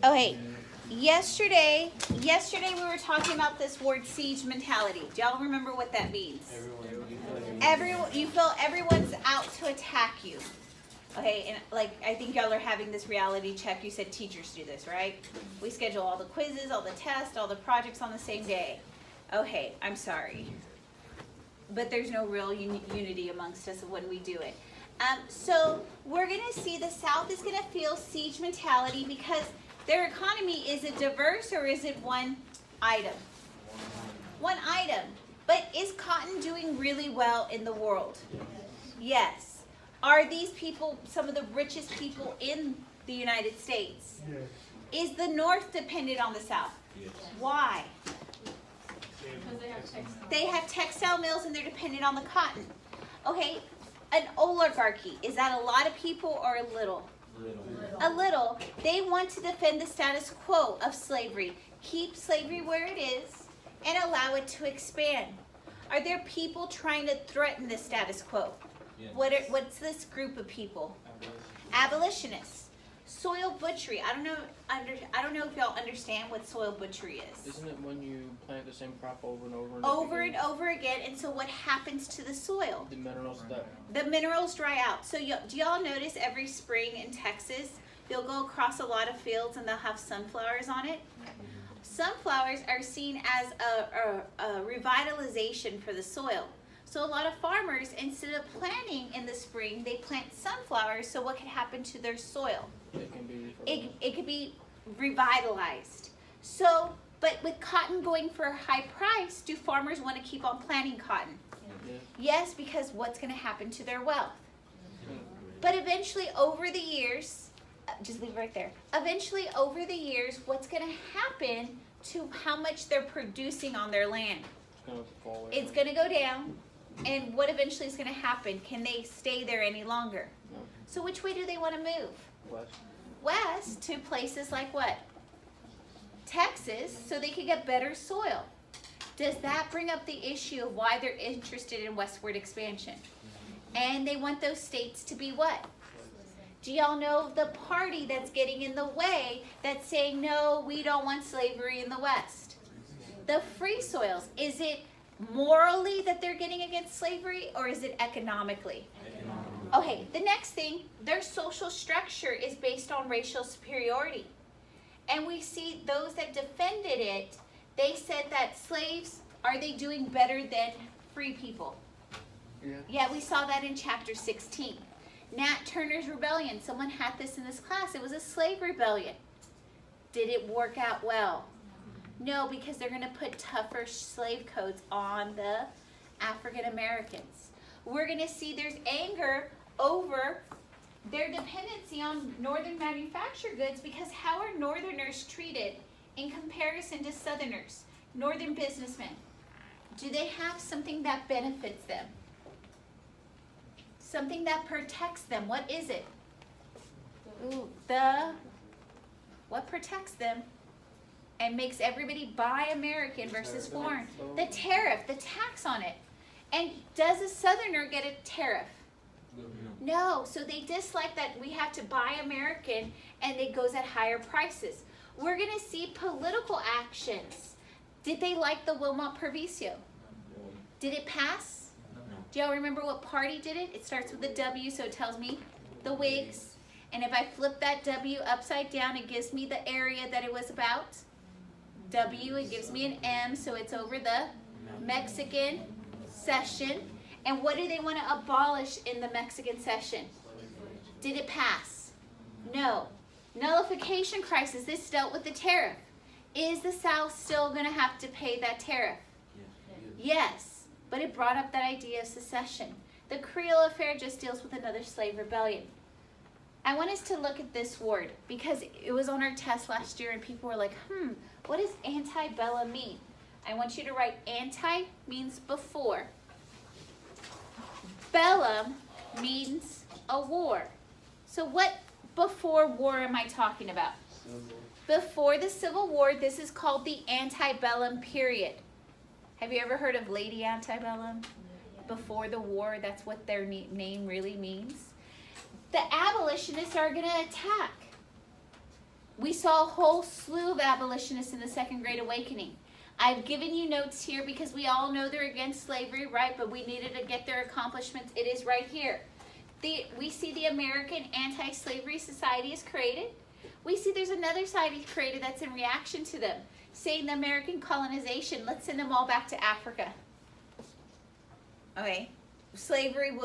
Okay, yesterday we were talking about this word siege mentality. Do y'all remember what that means? You feel everyone's out to attack you. Okay, and like I think y'all are having this reality check. You said teachers do this, right? We schedule all the quizzes, all the tests, all the projects on the same day. Okay, I'm sorry. But there's no real unity amongst us when we do it. So we're going to see the South is going to feel siege mentality because their economy, is it diverse or is it one item? One item. But is cotton doing really well in the world? Yes. Are these people some of the richest people in the United States? Yes. Is the North dependent on the South? Yes. Why? Because they have textile mills and they're dependent on the cotton. Okay, an oligarchy, is that a lot of people or a little? A little. They want to defend the status quo of slavery, keep slavery where it is, and allow it to expand. Are there people trying to threaten the status quo? Yes. What's this group of people? Abolitionists. Soil butchery. I don't know if y'all understand what soil butchery is. Isn't it when you plant the same crop over and over? And over again, and so what happens to the soil? The minerals die. The minerals dry out. So do y'all notice every spring in Texas, you'll go across a lot of fields and they'll have sunflowers on it? Sunflowers are seen as a revitalization for the soil. So a lot of farmers, instead of planting in the spring, they plant sunflowers. So what could happen to their soil? It could be revitalized. So, but with cotton going for a high price, do farmers want to keep on planting cotton? Yes, because what's going to happen to their wealth? But eventually, over the years, just leave it right there. Eventually, over the years, what's going to happen to how much they're producing on their land? It's going to go down. And what eventually is going to happen? Can they stay there any longer? No. So which way do they want to move? West. West to places like what? Texas, so they can get better soil. Does that bring up the issue of why they're interested in westward expansion? And they want those states to be what? Do y'all know the party that's getting in the way that's saying, no, we don't want slavery in the West? The free soils. Is it morally that they're getting against slavery, or is it economically? Okay, the next thing, their social structure is based on racial superiority. And we see those that defended it, they said that slaves, are they doing better than free people? Yeah, we saw that in chapter 16. Nat Turner's rebellion, someone had this in this class, it was a slave rebellion. Did it work out well? No, because they're going to put tougher slave codes on the African Americans. We're going to see there's anger over their dependency on northern manufactured goods, because how are northerners treated in comparison to southerners? Northern businessmen, do they have something that benefits them? Something that protects them. What is it? Ooh, what protects them and makes everybody buy American versus foreign? The tariff, the tax on it. And does a southerner get a tariff? No, so they dislike that we have to buy American and it goes at higher prices. We're going to see political actions. Did they like the Wilmot Proviso? Did it pass? Do y'all remember what party did it? It starts with a W, so it tells me the Whigs. And if I flip that W upside down, it gives me the area that it was about. W, it gives me an M, so it's over the Mexican Cession. And what do they want to abolish in the Mexican Cession? Did it pass? No. Nullification crisis, this dealt with the tariff. Is the South still going to have to pay that tariff? Yes, but it brought up that idea of secession. The Creole Affair just deals with another slave rebellion. I want us to look at this word because it was on our test last year and people were like, what does antebellum mean? I want you to write anti means before. Bellum means a war. So what before war am I talking about? Before the Civil War, this is called the antebellum period. Have you ever heard of Lady Antebellum? Before the war, that's what their name really means. The abolitionists are going to attack. We saw a whole slew of abolitionists in the Second Great Awakening. I've given you notes here because we all know they're against slavery, right? But we needed to get their accomplishments. It is right here. We see the American Anti-Slavery Society is created. We see there's another society created that's in reaction to them, saying the American colonization, let's send them all back to Africa. Okay, slavery,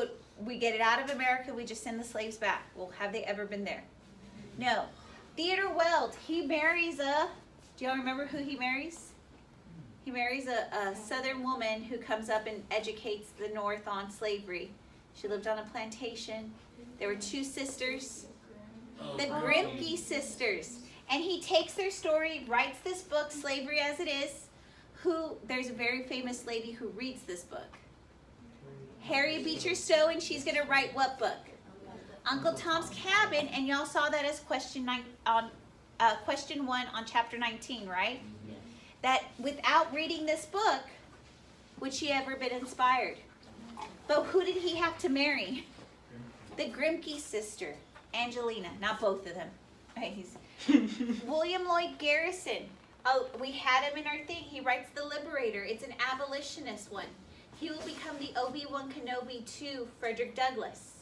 we get it out of America, we just send the slaves back. Well, have they ever been there? No. Theodore Weld, he marries do y'all remember who he marries? He marries a Southern woman who comes up and educates the North on slavery. She lived on a plantation. There were 2 sisters, the Grimke sisters. And he takes their story, writes this book, Slavery as It Is. There's a very famous lady who reads this book. Harriet Beecher Stowe, and she's going to write what book? Uncle Tom's Cabin, and y'all saw that as question 1 on chapter 19, right? That without reading this book, would she ever been inspired? But who did he have to marry? The Grimke sister, Angelina, not both of them. Right? William Lloyd Garrison. Oh, we had him in our thing. He writes The Liberator. It's an abolitionist one. He will become the Obi-Wan Kenobi to Frederick Douglass.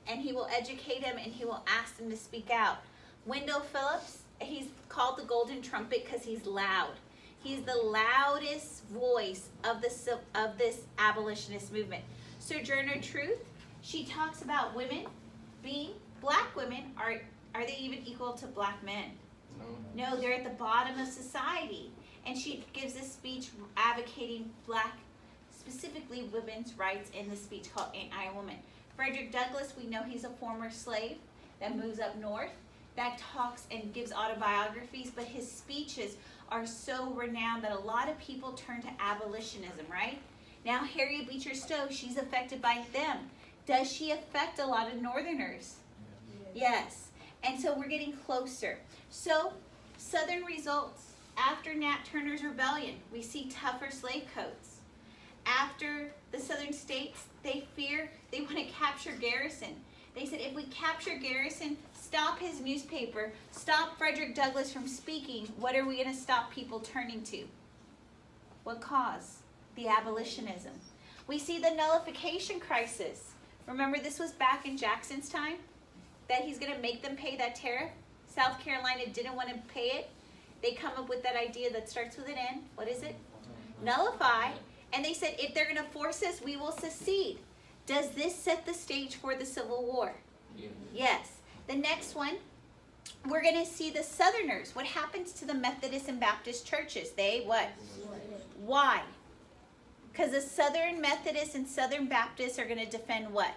And he will educate him and he will ask him to speak out. Wendell Phillips, he's called the Golden Trumpet because he's loud. He's the loudest voice of this abolitionist movement. Sojourner Truth, she talks about women being, black women, are they even equal to black men? No, they're at the bottom of society. And she gives a speech advocating black, specifically women's rights in the speech called Ain't I a Woman? Frederick Douglass, we know he's a former slave that moves up north, that talks and gives autobiographies, but his speeches are so renowned that a lot of people turn to abolitionism, right? Now Harriet Beecher Stowe, she's affected by them. Does she affect a lot of Northerners? Yes. And so we're getting closer. So Southern results. After Nat Turner's rebellion, we see tougher slave codes. After the Southern states, they want to capture Garrison. They said, if we capture Garrison, stop his newspaper, stop Frederick Douglass from speaking, what are we going to stop people turning to? What cause? The abolitionism. We see the nullification crisis. Remember, this was back in Jackson's time, that he's going to make them pay that tariff. South Carolina didn't want to pay it. They come up with that idea that starts with an N. What is it? Nullify. And they said, if they're going to force us, we will secede. Does this set the stage for the Civil War? Yes. The next one, we're going to see the Southerners. What happens to the Methodist and Baptist churches? They what? Why? Because the Southern Methodists and Southern Baptists are going to defend what?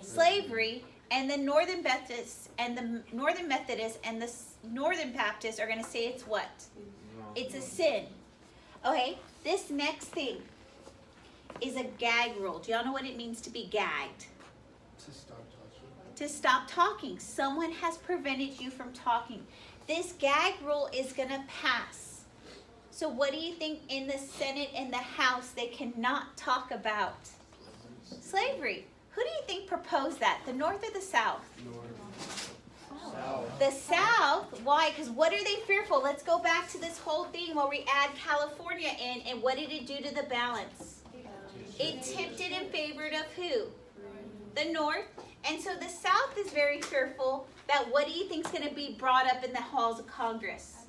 Slavery. And the Northern Baptists and the Northern Methodists and the Northern Baptists are going to say it's what? It's a sin. Okay, this next thing is a gag rule. Do y'all know what it means to be gagged? To stop talking. To stop talking. Someone has prevented you from talking. This gag rule is going to pass. So what do you think in the Senate and the House they cannot talk about? Slavery. Who do you think proposed that? The North or the South? South. The South. Why? Because what are they fearful? Let's go back to this whole thing where we add California in, and what did it do to the balance? It tipped it in favor of who? The North. And so the South is very fearful that what do you think is going to be brought up in the halls of Congress?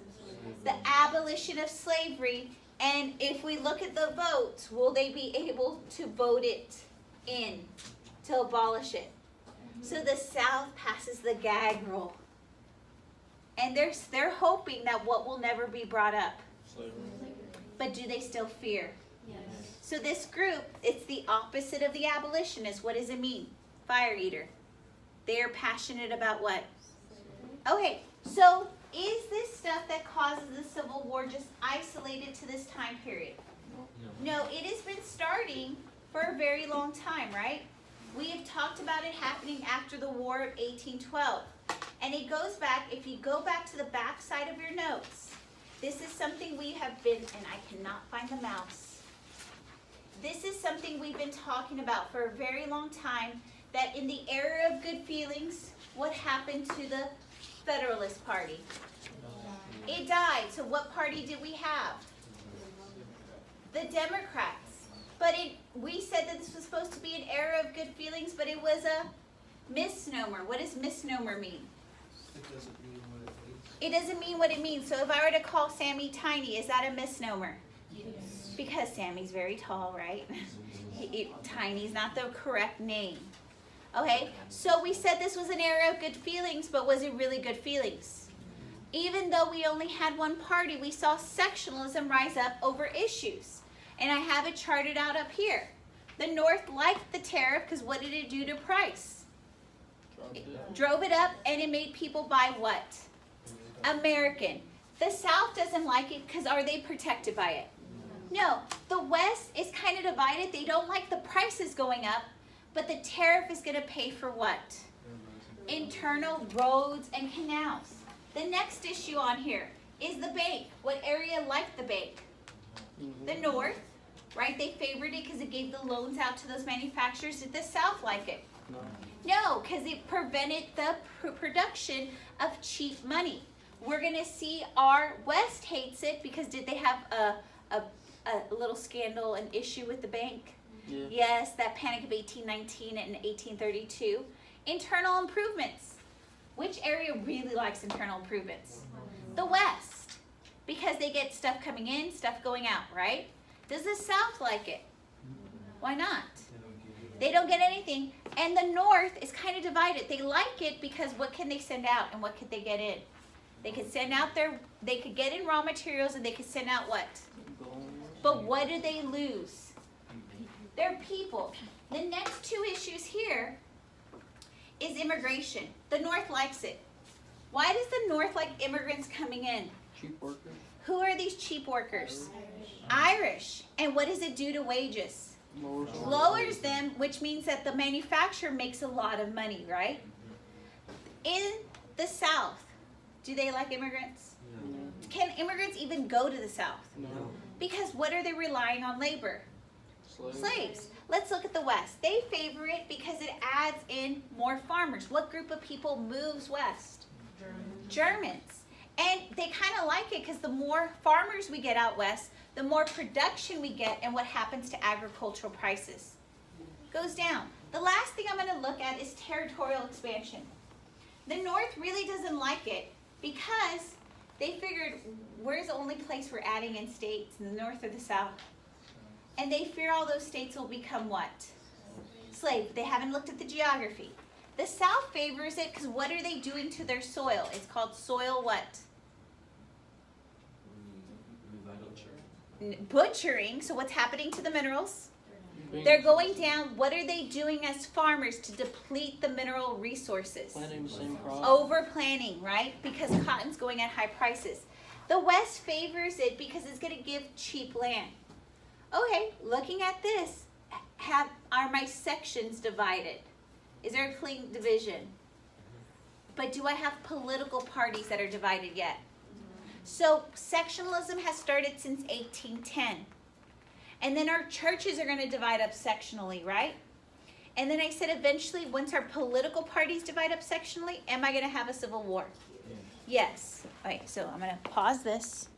The abolition of slavery. And if we look at the votes, will they be able to vote it in to abolish it? So the South passes the gag rule. And they're hoping that what will never be brought up. Slavery. But do they still fear? Yes. So this group, it's the opposite of the abolitionists. What does it mean? Fire eater. They're passionate about what? Okay, so is this stuff that causes the Civil War just isolated to this time period? No, it has been starting for a very long time, right? We have talked about it happening after the War of 1812. And it goes back, if you go back to the back side of your notes, this is something we have been, and I cannot find the mouse. This is something we've been talking about for a very long time, that in the era of good feelings, what happened to the Federalist Party? It died. So what party did we have? The Democrats. But we said that this was supposed to be an era of good feelings, but it was a misnomer. What does misnomer mean? It doesn't mean what it means. It doesn't mean what it means. So if I were to call Sammy tiny, is that a misnomer? Yes. Because Sammy's very tall, right? Tiny's not the correct name. Okay, so we said this was an era of good feelings, but was it really good feelings? Even though we only had one party, we saw sectionalism rise up over issues. And I have it charted out up here. The North liked the tariff because what did it do to price? Drove it up, and it made people buy what? American. The South doesn't like it because are they protected by it? No. The West is kind of divided. They don't like the prices going up, but the tariff is going to pay for what? Internal roads and canals. The next issue on here is the bank. What area liked the bank? The North, right? They favored it because it gave the loans out to those manufacturers. Did the South like it? No, because it prevented the production of cheap money. We're going to see our West hates it because did they have a little scandal, an issue with the bank? Yeah. Yes, that panic of 1819 and 1832. Internal improvements. Which area really likes internal improvements? The West. Because they get stuff coming in, stuff going out, right? Does the South like it? Why not? They don't get anything. And the North is kind of divided. They like it because what can they send out and what could they get in? They could send out they could get in raw materials and they could send out what? But what do they lose? Their people. The next two issues here is immigration. The North likes it. Why does the North like immigrants coming in? Cheap workers. Who are these cheap workers? Irish. And what does it do to wages? Lowers them, which means that the manufacturer makes a lot of money, right? In the South, do they like immigrants? No. Can immigrants even go to the South? No. Because what are they relying on labor? Slaves. Let's look at the West. They favor it because it adds in more farmers. What group of people moves west? Germans. And they kind of like it because the more farmers we get out west, the more production we get, and what happens to agricultural prices? Goes down. The last thing I'm going to look at is territorial expansion. The North really doesn't like it because they figured, where's the only place we're adding in states, in the North or the South? And they fear all those states will become what? Slave. They haven't looked at the geography. The South favors it because what are they doing to their soil? It's called soil what? Butchering. So what's happening to the minerals? They're going down. What are they doing as farmers to deplete the mineral resources? Planting the same crop. Over planting, right? Because cotton's going at high prices. The West favors it because it's going to give cheap land. Okay, looking at this, are my sections divided? Is there a clean division? But do I have political parties that are divided yet? So sectionalism has started since 1810. And then our churches are going to divide up sectionally, right? And then I said eventually, once our political parties divide up sectionally, am I going to have a civil war? Yes. Okay, so I'm going to pause this.